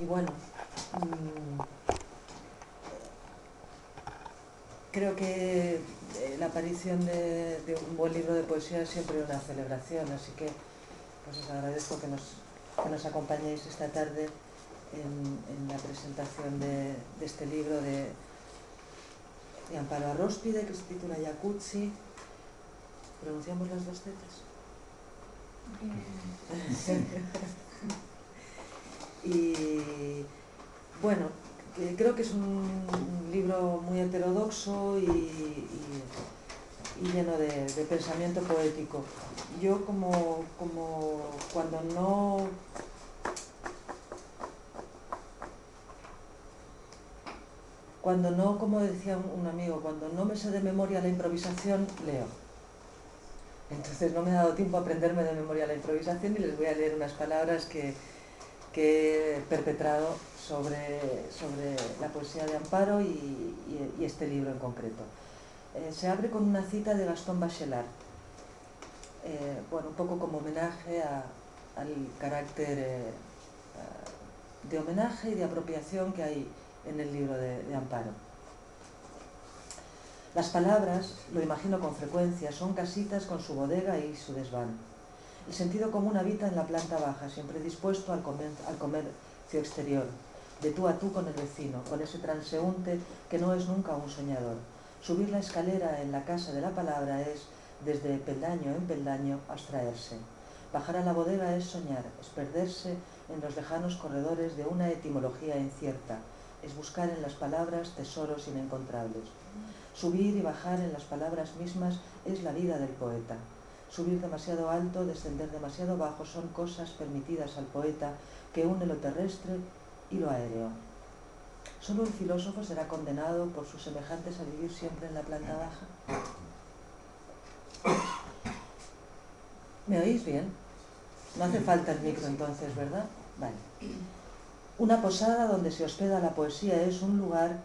Y bueno, creo que la aparición de un buen libro de poesía es siempre una celebración, así que pues os agradezco que nos acompañéis esta tarde en la presentación de este libro de Amparo Arróspide, que se titula Jacuzzi. ¿Pronunciamos las dos zetas? Y bueno, creo que es un libro muy heterodoxo y lleno de pensamiento poético. Yo como cuando no como decía un amigo, cuando no me sé de memoria la improvisación, leo. Entonces no me ha dado tiempo a aprenderme de memoria la improvisación y les voy a leer unas palabras que he perpetrado sobre la poesía de Amparo y este libro en concreto. Se abre con una cita de Gastón Bachelard, bueno, un poco como homenaje al carácter de homenaje y de apropiación que hay en el libro de Amparo. Las palabras, lo imagino con frecuencia, son casitas con su bodega y su desván. El sentido común habita en la planta baja, siempre dispuesto al comercio exterior, de tú a tú con el vecino, con ese transeúnte que no es nunca un soñador. Subir la escalera en la casa de la palabra es, desde peldaño en peldaño, abstraerse. Bajar a la bodega es soñar, es perderse en los lejanos corredores de una etimología incierta, es buscar en las palabras tesoros inencontrables. Subir y bajar en las palabras mismas es la vida del poeta. Subir demasiado alto, descender demasiado bajo son cosas permitidas al poeta que une lo terrestre y lo aéreo. ¿Solo el filósofo será condenado por sus semejantes a vivir siempre en la planta baja? ¿Me oís bien? No hace falta el micro entonces, ¿verdad? Vale. Una posada donde se hospeda la poesía es un lugar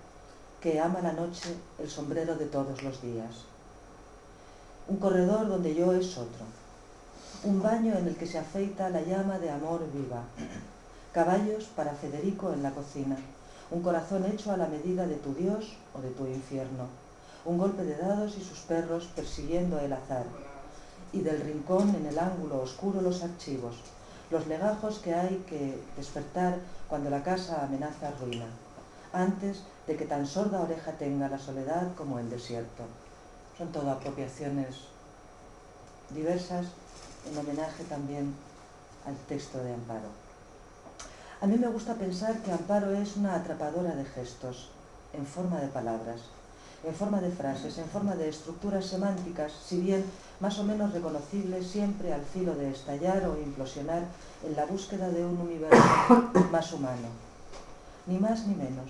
que ama la noche, el sombrero de todos los días. Un corredor donde yo es otro. Un baño en el que se afeita la llama de amor viva. Caballos para Federico en la cocina. Un corazón hecho a la medida de tu Dios o de tu infierno. Un golpe de dados y sus perros persiguiendo el azar. Y del rincón en el ángulo oscuro los archivos. Los legajos que hay que despertar cuando la casa amenaza ruina. Antes de que tan sorda oreja tenga la soledad como el desierto. Son todo apropiaciones diversas en homenaje también al texto de Amparo. A mí me gusta pensar que Amparo es una atrapadora de gestos, en forma de palabras, en forma de frases, en forma de estructuras semánticas, si bien más o menos reconocibles siempre al filo de estallar o implosionar en la búsqueda de un universo más humano. Ni más ni menos.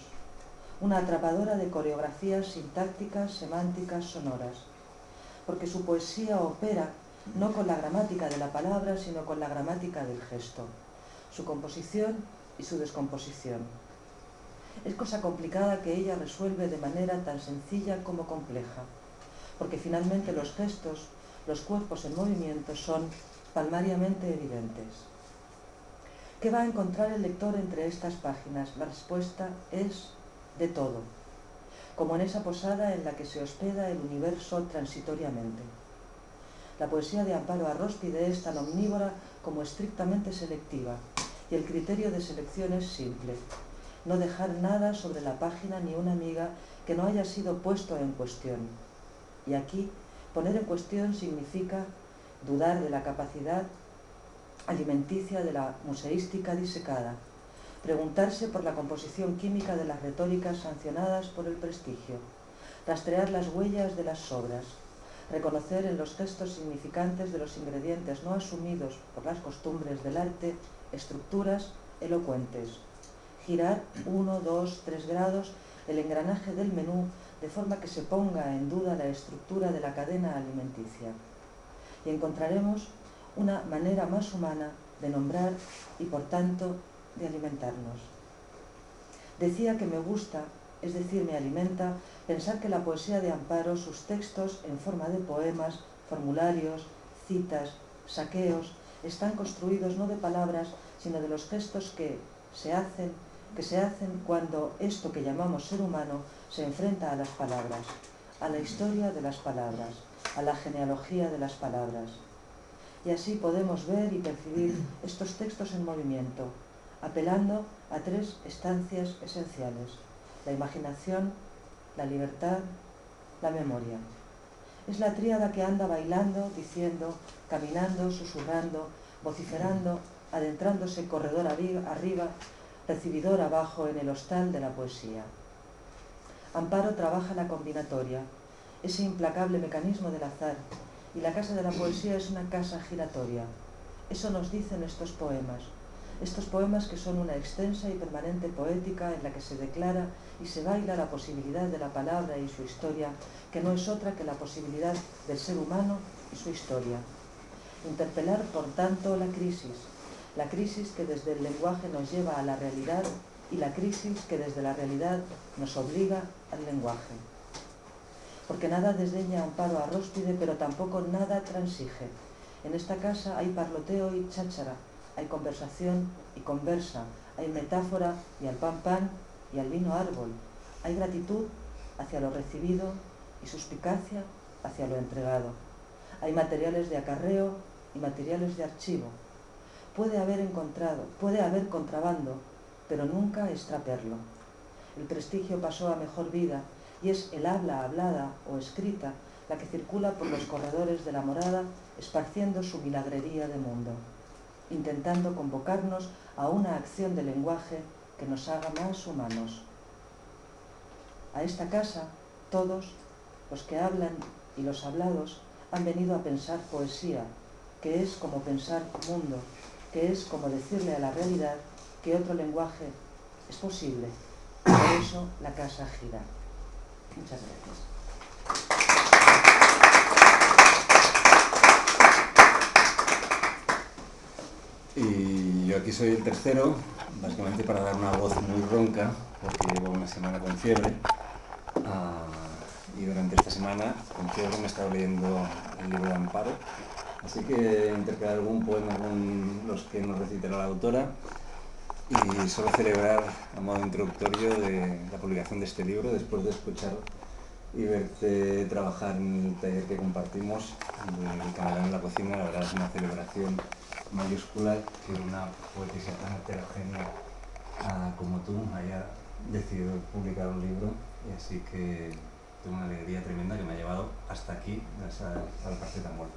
Una atrapadora de coreografías sintácticas, semánticas, sonoras. Porque su poesía opera no con la gramática de la palabra, sino con la gramática del gesto, su composición y su descomposición. Es cosa complicada que ella resuelve de manera tan sencilla como compleja, porque finalmente los gestos, los cuerpos en movimiento son palmariamente evidentes. ¿Qué va a encontrar el lector entre estas páginas? La respuesta es de todo, como en esa posada en la que se hospeda el universo transitoriamente. La poesía de Amparo Arróspide es tan omnívora como estrictamente selectiva, y el criterio de selección es simple: no dejar nada sobre la página ni una miga que no haya sido puesto en cuestión. Y aquí, poner en cuestión significa dudar de la capacidad alimenticia de la museística disecada, preguntarse por la composición química de las retóricas sancionadas por el prestigio, rastrear las huellas de las sobras, reconocer en los gestos significantes de los ingredientes no asumidos por las costumbres del arte estructuras elocuentes, girar 1, 2, 3 grados el engranaje del menú de forma que se ponga en duda la estructura de la cadena alimenticia. Y encontraremos una manera más humana de nombrar y, por tanto, de alimentarnos. Decía que me gusta, es decir, me alimenta, pensar que la poesía de Amparo, sus textos en forma de poemas, formularios, citas, saqueos, están construidos no de palabras, sino de los gestos que se hacen que se hacen cuando esto que llamamos ser humano se enfrenta a las palabras, a la historia de las palabras, a la genealogía de las palabras. Y así podemos ver y percibir estos textos en movimiento, apelando a tres estancias esenciales: la imaginación, la libertad, la memoria. Es la tríada que anda bailando, diciendo, caminando, susurrando, vociferando, adentrándose corredor arriba, recibidor abajo en el hostal de la poesía. Amparo trabaja la combinatoria, ese implacable mecanismo del azar, y la casa de la poesía es una casa giratoria. Eso nos dicen estos poemas que son una extensa y permanente poética en la que se declara y se baila la posibilidad de la palabra y su historia, que no es otra que la posibilidad del ser humano y su historia. Interpelar, por tanto, la crisis que desde el lenguaje nos lleva a la realidad y la crisis que desde la realidad nos obliga al lenguaje. Porque nada desdeña Amparo a Róspide, pero tampoco nada transige. En esta casa hay parloteo y cháchara, hay conversación y conversa, hay metáfora y al pan pan y al vino árbol, hay gratitud hacia lo recibido y suspicacia hacia lo entregado. Hay materiales de acarreo y materiales de archivo. Puede haber contrabando, pero nunca extraperlo. El prestigio pasó a mejor vida y es el habla hablada o escrita la que circula por los corredores de la morada, esparciendo su milagrería de mundo, intentando convocarnos a una acción de lenguaje que nos haga más humanos. A esta casa, todos, los que hablan y los hablados, han venido a pensar poesía, que es como pensar mundo, que es como decirle a la realidad que otro lenguaje es posible. Por eso la casa gira. Muchas gracias. Y yo aquí soy el tercero, básicamente para dar una voz muy ronca, porque llevo una semana con fiebre. Y durante esta semana, con fiebre, me he estado leyendo el libro de Amparo. Así que interpretar algún poema con los que nos recitará la autora. Y solo celebrar, a modo introductorio, de la publicación de este libro, después de escuchar y verte trabajar en el taller que compartimos de Camarón en la cocina. La verdad es una celebración mayúscula que una poetisa tan heterogénea como tú haya decidido publicar un libro, y así que tengo una alegría tremenda que me ha llevado hasta aquí, gracias al paracetamol.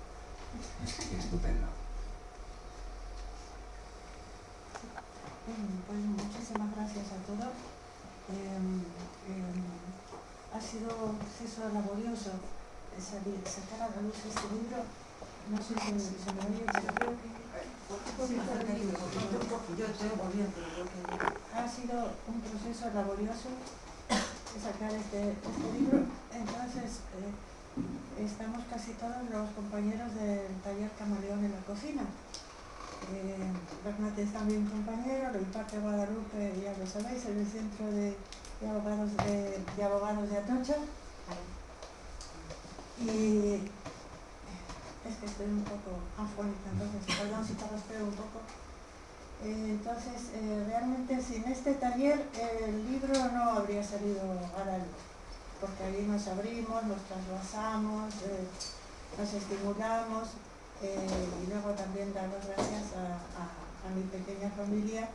Así que estupendo. Pues muchísimas gracias a todos. Ha sido un proceso laborioso sacar a la luz este libro. No sé si se me oye, pero creo que ha sido un proceso laborioso sacar este libro. Entonces estamos casi todos los compañeros del taller Camaleón en la cocina. Bernat es también compañero, lo imparte Guadalupe, ya lo sabéis, en el Centro de Abogados de Atocha. Y es que estoy un poco afónica, entonces perdón si parraspeo un poco. Entonces, realmente sin este taller el libro no habría salido a la luz, porque ahí nos abrimos, nos trasvasamos, nos estimulamos. Y luego también dar las gracias a mi pequeña familia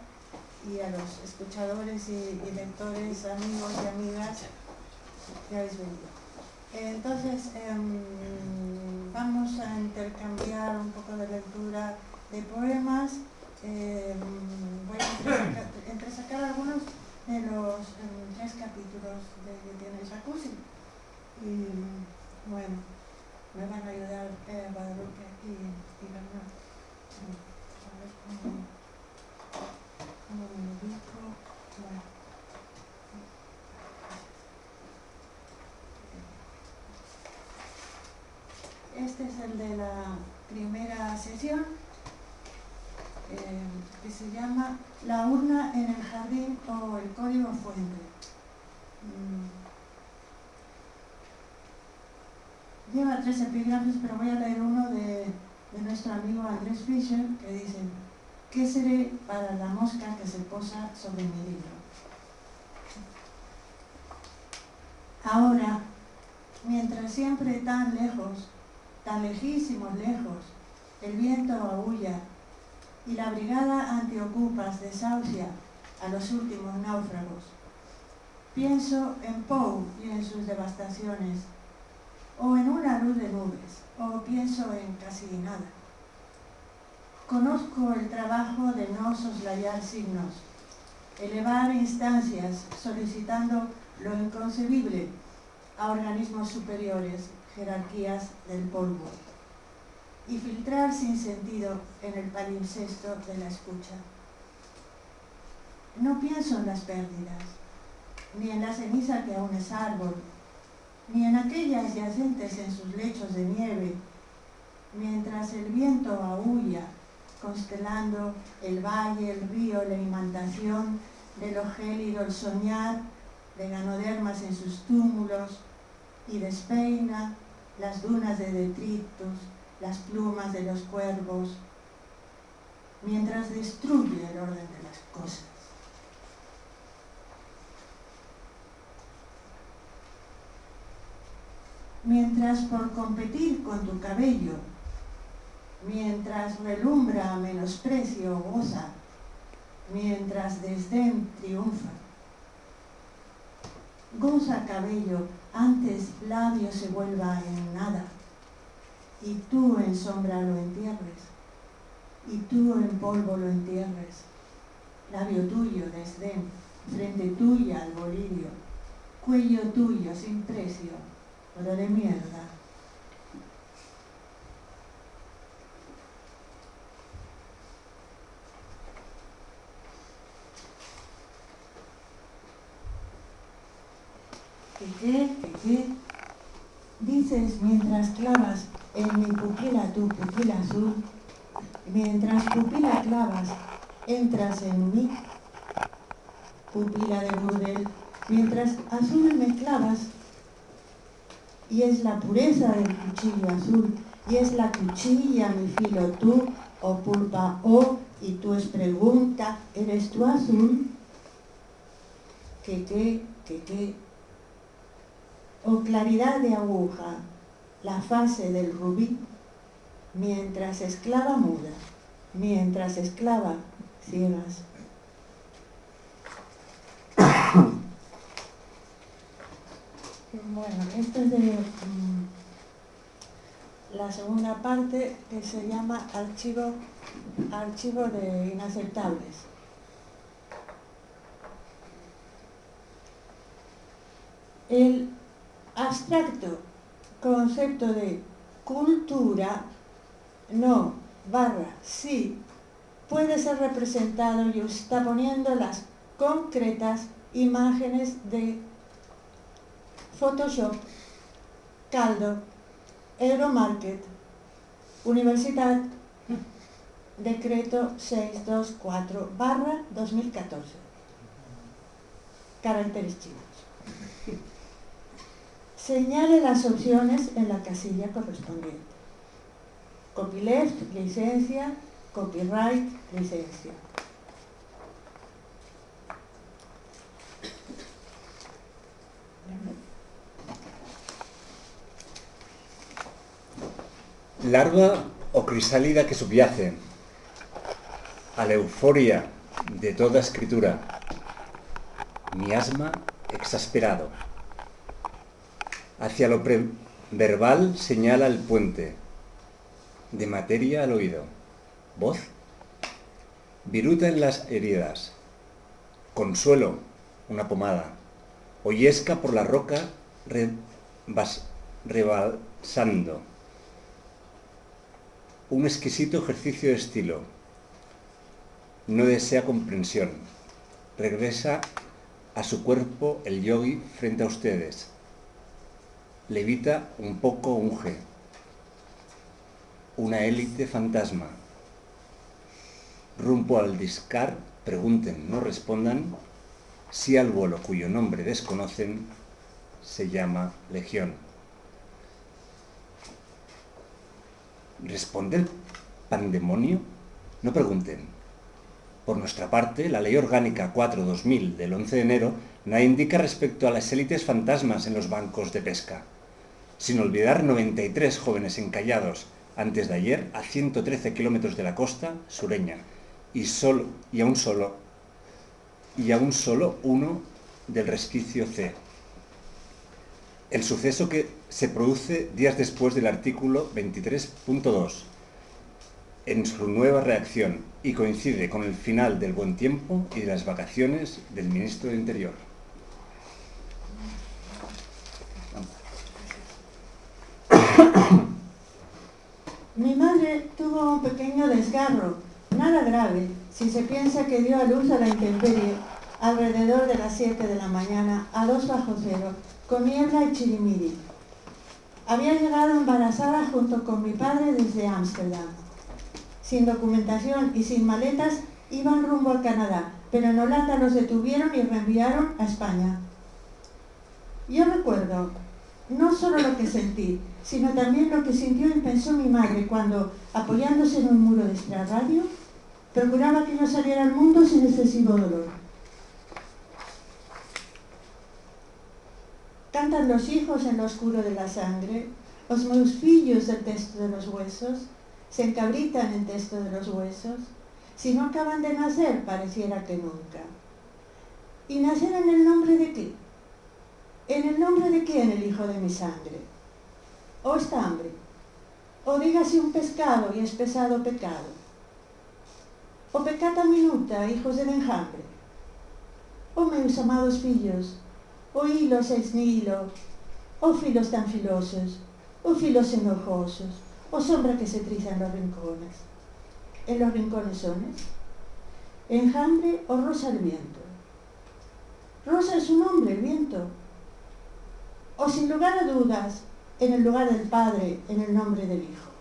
y a los escuchadores y lectores, amigos y amigas que habéis venido. Entonces, vamos a intercambiar un poco de lectura de poemas. Voy a entresacar algunos de los 3 capítulos que tiene Jacuzzi. Y bueno, me van a ayudar Guadalupe y Bernat. A ver cómo me ubico. Bueno. Este es el de la primera sesión, que se llama La urna en el jardín o el código fuente. Lleva 3 epígrafes, pero voy a leer uno de nuestro amigo Andrés Fischer, que dice: ¿qué seré para la mosca que se posa sobre mi libro? Ahora, mientras siempre tan lejos, tan lejísimos lejos, el viento aúlla y la brigada antiocupas desahucia a los últimos náufragos, pienso en Poe y en sus devastaciones, o en una luz de nubes, o pienso en casi nada. Conozco el trabajo de no soslayar signos, elevar instancias solicitando lo inconcebible a organismos superiores, jerarquías del polvo, y filtrar sin sentido en el palimpsesto de la escucha. No pienso en las pérdidas, ni en la ceniza que aún es árbol, ni en aquellas yacentes en sus lechos de nieve, mientras el viento aúlla, constelando el valle, el río, la imantación, de lo gélido el soñar, de ganodermas en sus túmulos, y despeina las dunas de detritus, las plumas de los cuervos, mientras destruye el orden de las cosas. Mientras por competir con tu cabello, mientras relumbra menosprecio goza, mientras desdén triunfa. Goza cabello, antes labio se vuelva en nada, y tú en sombra lo entierres, y tú en polvo lo entierres. Labio tuyo, desdén, frente tuya, albolirio, cuello tuyo, sin precio, pero de mierda. ¿Qué? Dices mientras clavas en mi pupila tu pupila azul, mientras pupila clavas, entras en mí, pupila de burdel, mientras azul me clavas, y es la pureza del cuchillo azul, y es la cuchilla mi filo tú, o pulpa o, y tú es pregunta, ¿eres tú azul? ¿Qué? O claridad de aguja, la fase del rubí, mientras esclava muda, mientras esclava ciegas. Bueno, esto es de la segunda parte, que se llama archivo de inaceptables. El abstracto concepto de cultura, no, sí, puede ser representado y está poniendo las concretas imágenes de Photoshop, Caldo, Euromarket, Universidad, Decreto 624/2014. Caracteres chinos. Señale las opciones en la casilla correspondiente. Copyleft, licencia, copyright, licencia. Larva o crisálida que subyace a la euforia de toda escritura, miasma exasperado. Hacia lo preverbal señala el puente, de materia al oído. Voz, viruta en las heridas. Consuelo, una pomada. Hoyesca por la roca rebalsando. Un exquisito ejercicio de estilo. No desea comprensión. Regresa a su cuerpo el yogi frente a ustedes. Levita un poco unge. Una élite fantasma. Rumbo al discar, pregunten, no respondan, si al vuelo cuyo nombre desconocen, se llama Legión. ¿Responde el pandemonio? No pregunten. Por nuestra parte, la Ley Orgánica 4/2000 del 11 de enero nada indica respecto a las élites fantasmas en los bancos de pesca, sin olvidar 93 jóvenes encallados antes de ayer a 113 kilómetros de la costa sureña y aún solo uno del resquicio C. El suceso que se produce días después del artículo 23.2 en su nueva redacción y coincide con el final del buen tiempo y de las vacaciones del ministro de Interior. Mi madre tuvo un pequeño desgarro, nada grave, si se piensa que dio a luz a la intemperie alrededor de las 7 de la mañana a 2 bajo cero, con niebla y chirimiri. Había llegado embarazada junto con mi padre desde Ámsterdam. Sin documentación y sin maletas iban rumbo a Canadá, pero en Holanda los detuvieron y reenviaron a España. Yo recuerdo no solo lo que sentí, sino también lo que sintió y pensó mi madre cuando, apoyándose en un muro de extrarradio, procuraba que yo saliera al mundo sin excesivo dolor. Cantan los hijos en lo oscuro de la sangre, os meus fillos del texto de los huesos, se encabritan en texto de los huesos, si no acaban de nacer, pareciera que nunca. ¿Y nacer en el nombre de qué? ¿En el nombre de quién el hijo de mi sangre? ¿O esta hambre? ¿O dígase un pescado y es pesado pecado? ¿O peccata minuta, hijos del enjambre? ¿O meus amados fillos? ¿O hilos ex nihilo? ¿O filos tan filosos? ¿O filos enojosos? ¿O sombra que se triza en los rincones? ¿En los rincones sones? ¿Enjambre o rosa el viento? Rosa es un hombre, el viento. O sin lugar a dudas, en el lugar del Padre, en el nombre del Hijo.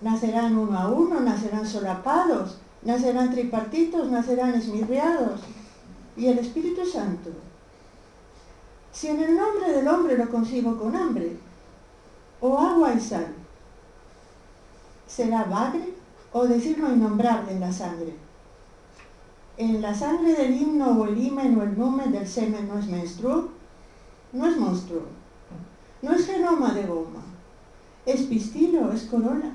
Nacerán uno a uno, nacerán solapados, nacerán tripartitos, nacerán esmirriados. ¿Y el Espíritu Santo? Si en el nombre del hombre lo concibo con hambre, o agua y sal, ¿será bagre o decirlo innombrable en la sangre? En la sangre del himno o el himen o el numen del semen no es menstruo, no es monstruo, no es genoma de goma, es pistilo, es corola,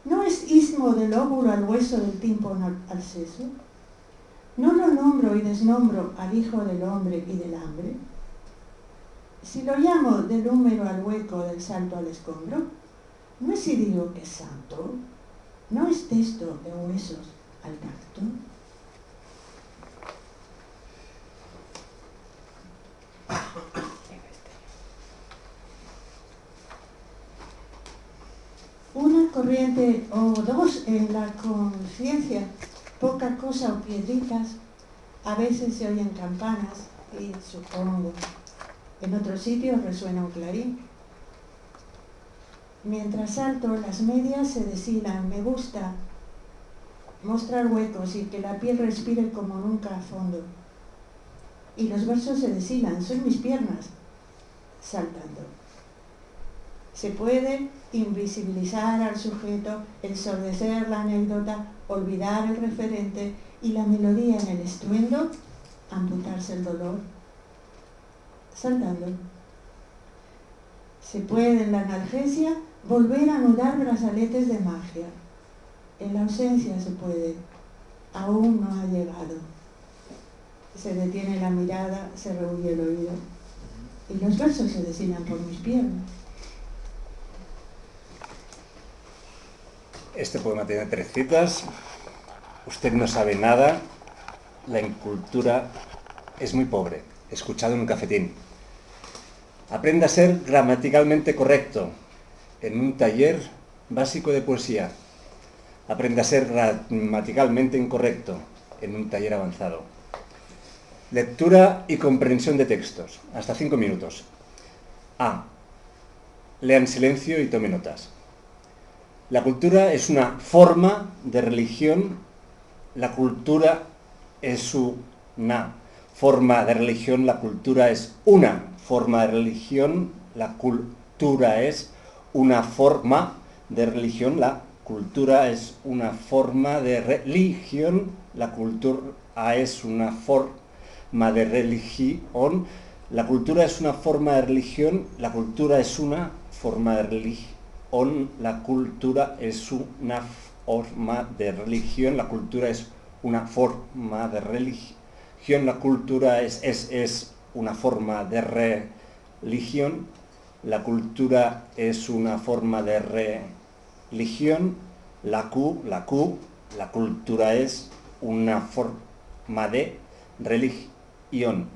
no es istmo del óvulo al hueso del tímpano al seso, no lo nombro y desnombro al hijo del hombre y del hambre. Si lo llamo del húmero al hueco, del salto al escombro, no es si digo que es santo, no es texto de huesos al tacto. Una corriente o dos en la conciencia, poca cosa o piedritas, a veces se oyen campanas y supongo, en otros sitios resuena un clarín. Mientras salto, las medias se deshilan, me gusta mostrar huecos y que la piel respire como nunca a fondo. Y los versos se deshilan, son mis piernas saltando. Se puede invisibilizar al sujeto, ensordecer la anécdota, olvidar el referente y la melodía en el estruendo, amputarse el dolor, saltando. Se puede en la analgesia volver a anudar brazaletes de magia. En la ausencia se puede, aún no ha llegado. Se detiene la mirada, se rehuye el oído y los versos se deshilan por mis piernas. Este poema tiene 3 citas. Usted no sabe nada. La incultura es muy pobre. Escuchado en un cafetín. Aprenda a ser gramaticalmente correcto en un taller básico de poesía. Aprenda a ser gramaticalmente incorrecto en un taller avanzado. Lectura y comprensión de textos. Hasta 5 minutos. A. Lea en silencio y tome notas. La cultura es una forma de religión. La cultura es una forma de religión. La cultura es una forma de religión. La cultura es una forma de religión. La cultura es una forma de religión, la cultura es una forma de religión, la cultura es una forma de religión, la cultura es una forma de religión, la cultura es una forma de religión, la cultura es una forma de religión, la cultura es una forma de religión, la cultura es una forma de religión, la cultura es una forma de religión,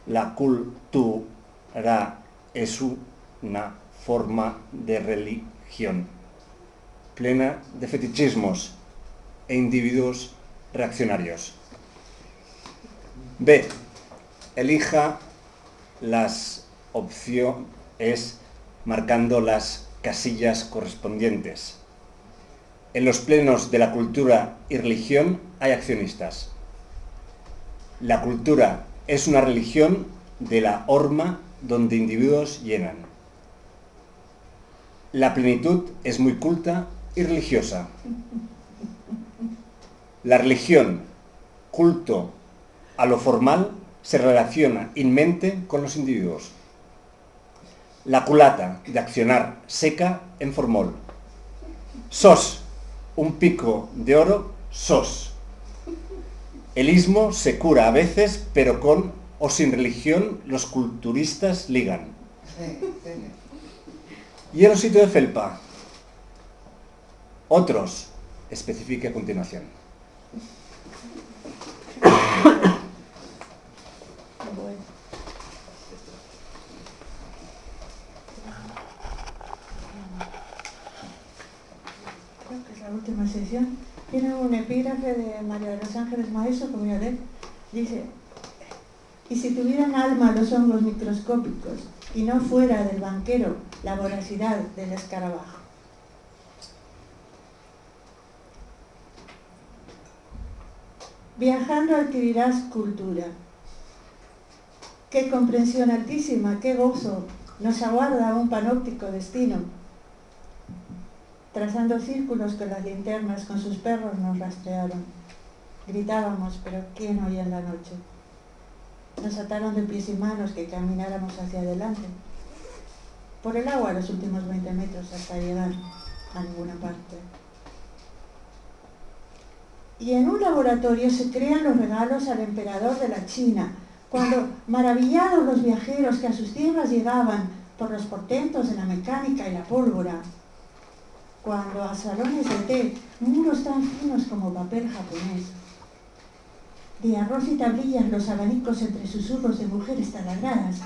la cultura es una forma de religión, plena de fetichismos e individuos reaccionarios. B. Elija las opciones marcando las casillas correspondientes. En los plenos de la cultura y religión hay accionistas. La cultura es una religión de la horma donde individuos llenan. La plenitud es muy culta y religiosa. La religión, culto a lo formal, se relaciona inmente con los individuos. La culata de accionar seca en formol. Sos, un pico de oro, sos. El ismo se cura a veces, pero con o sin religión los culturistas ligan. Y el osito de felpa. Otros, especifique a continuación. Creo que es la última sesión. Tiene un epígrafe de María de los Ángeles Maeso que voy a leer. Dice: y si tuvieran alma los hongos microscópicos y no fuera del banquero la voracidad del escarabajo. Viajando adquirirás cultura. Qué comprensión altísima, qué gozo nos aguarda un panóptico destino. Trazando círculos con las linternas, con sus perros nos rastrearon. Gritábamos, pero ¿quién oía en la noche? Nos ataron de pies y manos que camináramos hacia adelante. Por el agua los últimos 20 metros hasta llegar a ninguna parte. Y en un laboratorio se crean los regalos al emperador de la China, cuando, maravillados los viajeros que a sus tierras llegaban por los portentos de la mecánica y la pólvora, cuando a salones de té, muros tan finos como papel japonés, de arroz y tablillas los abanicos entre susurros de mujeres taladradas,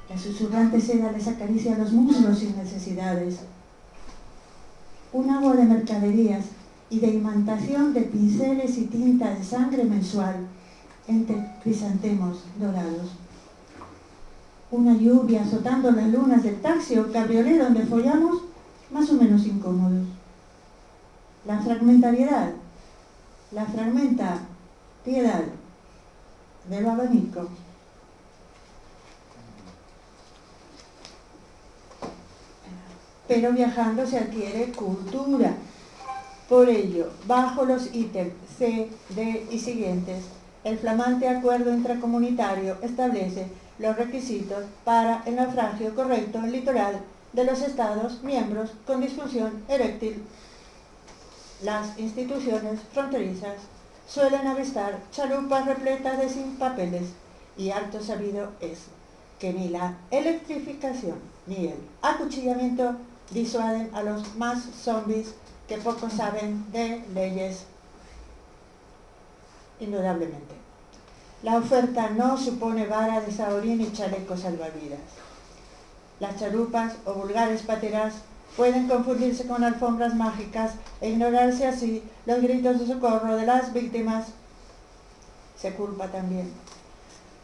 la susurrante seda les acaricia los muslos sin necesidades, un agua de mercaderías y de imantación de pinceles y tinta de sangre mensual entre crisantemos dorados. Una lluvia azotando las lunas del taxi o cabriolet donde follamos, más o menos incómodos. La fragmentariedad, la fragmenta piedad del abanico. Pero viajando se adquiere cultura. Por ello, bajo los ítems C, D y siguientes, el flamante acuerdo intracomunitario establece los requisitos para el naufragio correcto en litoral de los Estados miembros con disfunción eréctil. Las instituciones fronterizas suelen avistar chalupas repletas de sin papeles y harto sabido es que ni la electrificación ni el acuchillamiento disuaden a los más zombies que poco saben de leyes. Indudablemente. La oferta no supone vara de saorín y chalecos salvavidas. Las chalupas o vulgares pateras pueden confundirse con alfombras mágicas e ignorarse así los gritos de socorro de las víctimas. Se culpa también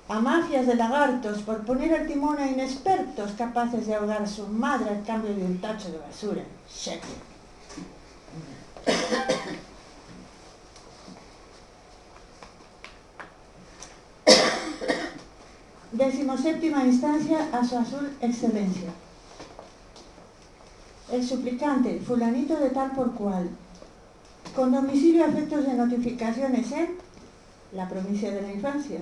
a mafias de lagartos por poner al timón a inexpertos capaces de ahogar a su madre al cambio de un tacho de basura. Shakespeare. 17ª instancia a su azul excelencia. El suplicante, fulanito de tal por cual, con domicilio a efectos de notificaciones en la provincia de la infancia,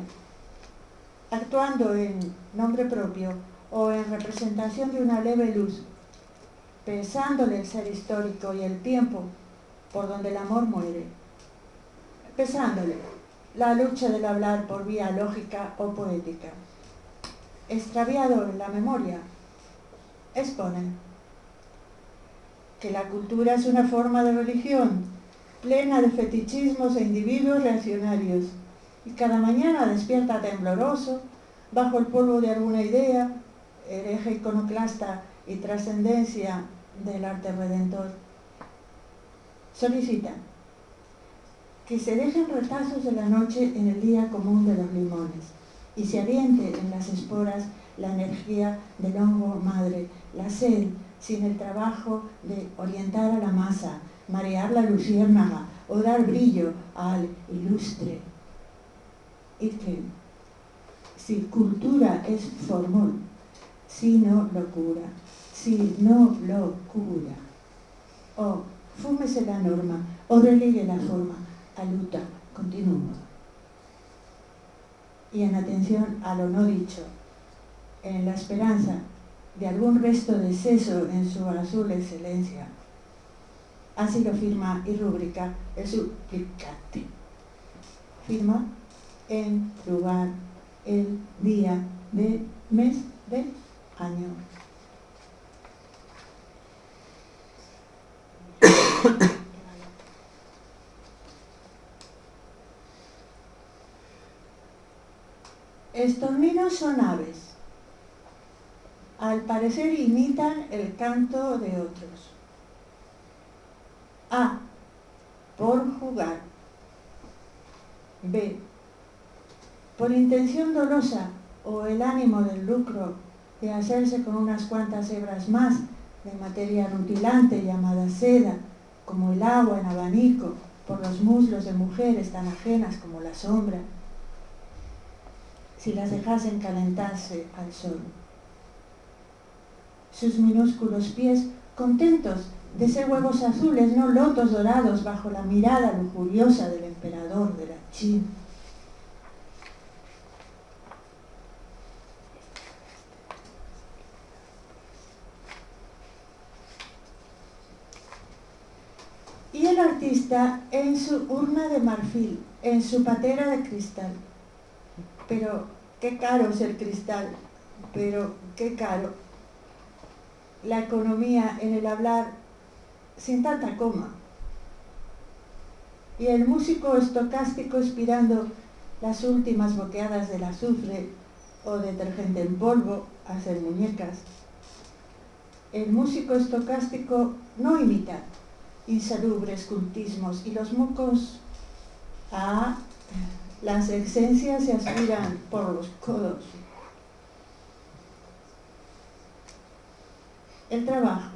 actuando en nombre propio o en representación de una leve luz, pesándole el ser histórico y el tiempo por donde el amor muere, pesándole la lucha del hablar por vía lógica o poética, extraviado en la memoria, expone que la cultura es una forma de religión plena de fetichismos e individuos reaccionarios, y cada mañana despierta tembloroso bajo el polvo de alguna idea, hereje iconoclasta y trascendencia del arte redentor. Solicita que se dejen retazos de la noche en el día común de los limones y se aliente en las esporas la energía del hongo madre, la sed sin el trabajo de orientar a la masa, marear la luciérnaga o dar brillo al ilustre. Y que si cultura es formol, si no locura, si no locura, o fúmese la norma, o relegue la forma, a luta continua. Y en atención a lo no dicho, en la esperanza de algún resto de seso en su azul excelencia, así lo firma y rúbrica el suplicante. Firma en lugar, el día, de mes, de año. Estos ninos son aves. Al parecer imitan el canto de otros. A. Por jugar. B. Por intención dolosa o el ánimo del lucro de hacerse con unas cuantas hebras más de materia rutilante llamada seda, como el agua en abanico, por los muslos de mujeres tan ajenas como la sombra, si las dejasen calentarse al sol. Sus minúsculos pies, contentos de ser huevos azules, no lotos dorados bajo la mirada lujuriosa del emperador de la China. Y el artista en su urna de marfil, en su patera de cristal. Pero qué caro es el cristal, pero qué caro la economía en el hablar sin tanta coma. Y el músico estocástico inspirando las últimas boqueadas del azufre o detergente en polvo a hacer muñecas. El músico estocástico no imita insalubres cultismos y los mocos a las esencias se aspiran por los codos. El trabajo.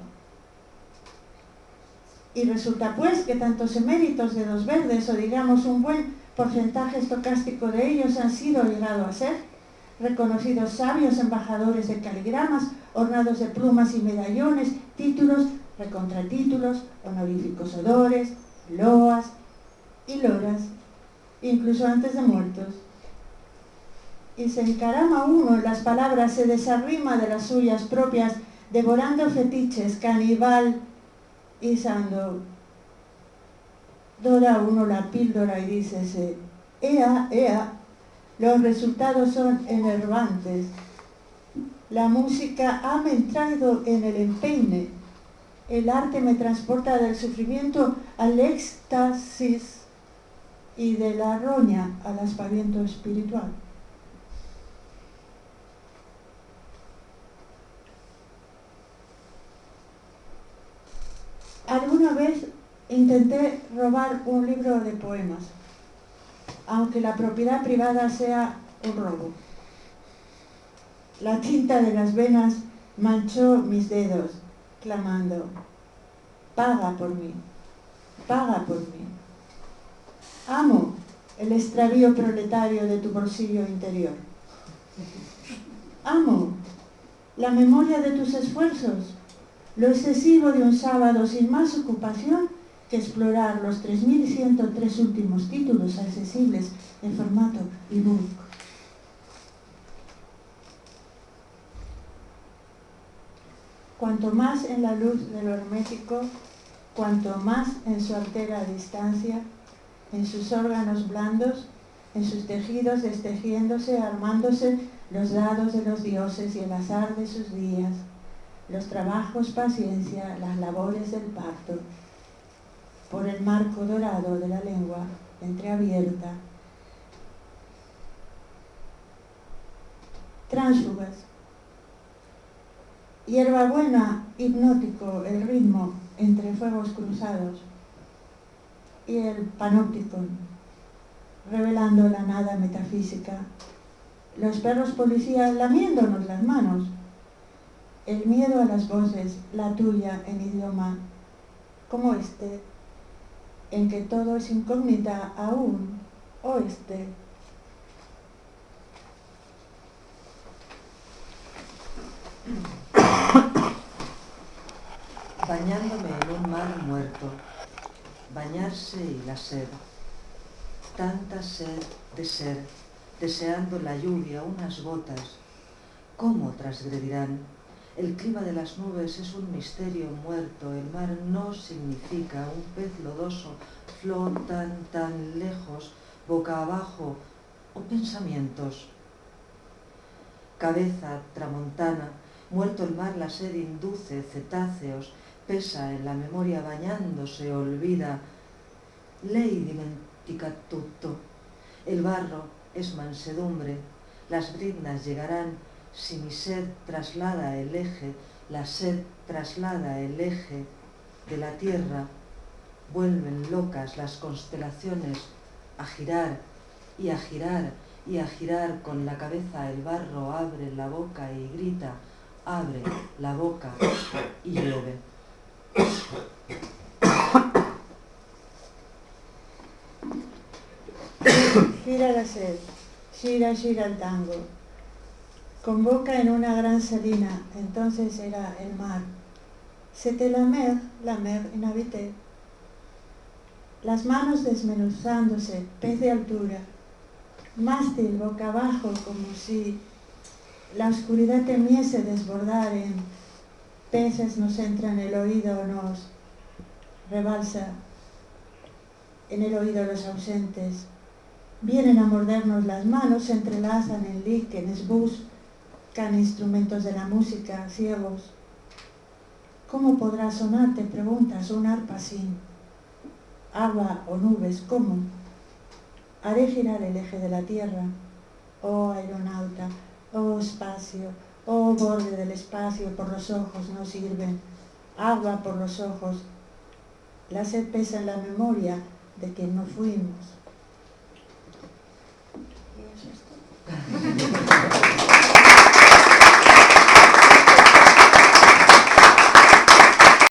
Y resulta pues que tantos eméritos de los verdes, o digamos un buen porcentaje estocástico de ellos, han sido llegado a ser reconocidos sabios embajadores de caligramas, ornados de plumas y medallones, títulos, recontratítulos, honoríficos odores, loas y loras, incluso antes de muertos. Y se encarama uno en las palabras, se desarrima de las suyas propias, devorando fetiches, canibal, izando. Dora uno la píldora y dícese, ea, ea, los resultados son enervantes. La música ha entrado en el empeine. El arte me transporta del sufrimiento al éxtasis y de la roña al aspaviento espiritual. Alguna vez intenté robar un libro de poemas, aunque la propiedad privada sea un robo. La tinta de las venas manchó mis dedos, clamando, paga por mí, paga por mí. Amo el extravío proletario de tu bolsillo interior. Amo la memoria de tus esfuerzos, lo excesivo de un sábado sin más ocupación que explorar los 3.103 últimos títulos accesibles en formato ebook. Cuanto más en la luz de lo hermético, cuanto más en su artera distancia, en sus órganos blandos, en sus tejidos destejiéndose, armándose los dados de los dioses y el azar de sus días, los trabajos, paciencia, las labores del parto, por el marco dorado de la lengua entreabierta. Tránsfugas. Hierbabuena, hipnótico, el ritmo entre fuegos cruzados. Y el panópticon, revelando la nada metafísica. Los perros policías lamiéndonos las manos. El miedo a las voces, la tuya en idioma como este, en que todo es incógnita aún, o este. Bañándome en un mar muerto, bañarse y la sed, tanta sed de ser, deseando la lluvia, unas gotas, ¿cómo transgredirán? El clima de las nubes es un misterio muerto, el mar no significa, un pez lodoso, flotan tan lejos, boca abajo, o pensamientos. Cabeza, tramontana, muerto el mar la sed induce, cetáceos, pesa en la memoria bañándose, olvida, ley dimentica tutto. El barro es mansedumbre, las briznas llegarán, si mi sed traslada el eje, la sed traslada el eje de la tierra, vuelven locas las constelaciones a girar y a girar y a girar con la cabeza, el barro abre la boca y grita, abre la boca y llueve. Gira la sed, gira, gira el tango. Convoca en una gran salina, entonces era el mar. C'était la mer inhabité. Las manos desmenuzándose, pez de altura. Mástil boca abajo, como si la oscuridad temiese desbordar en peces nos entra en el oído, nos rebalsa en el oído los ausentes. Vienen a mordernos las manos, se entrelazan en líquenes, buscan instrumentos de la música, ciegos. ¿Cómo podrá sonar, te preguntas, un arpa sin agua o nubes? ¿Cómo? Haré girar el eje de la tierra. Oh aeronauta, oh espacio, oh borde del espacio, por los ojos no sirven. Agua por los ojos. La sed pesa en la memoria de que no fuimos. ¿Y eso es todo?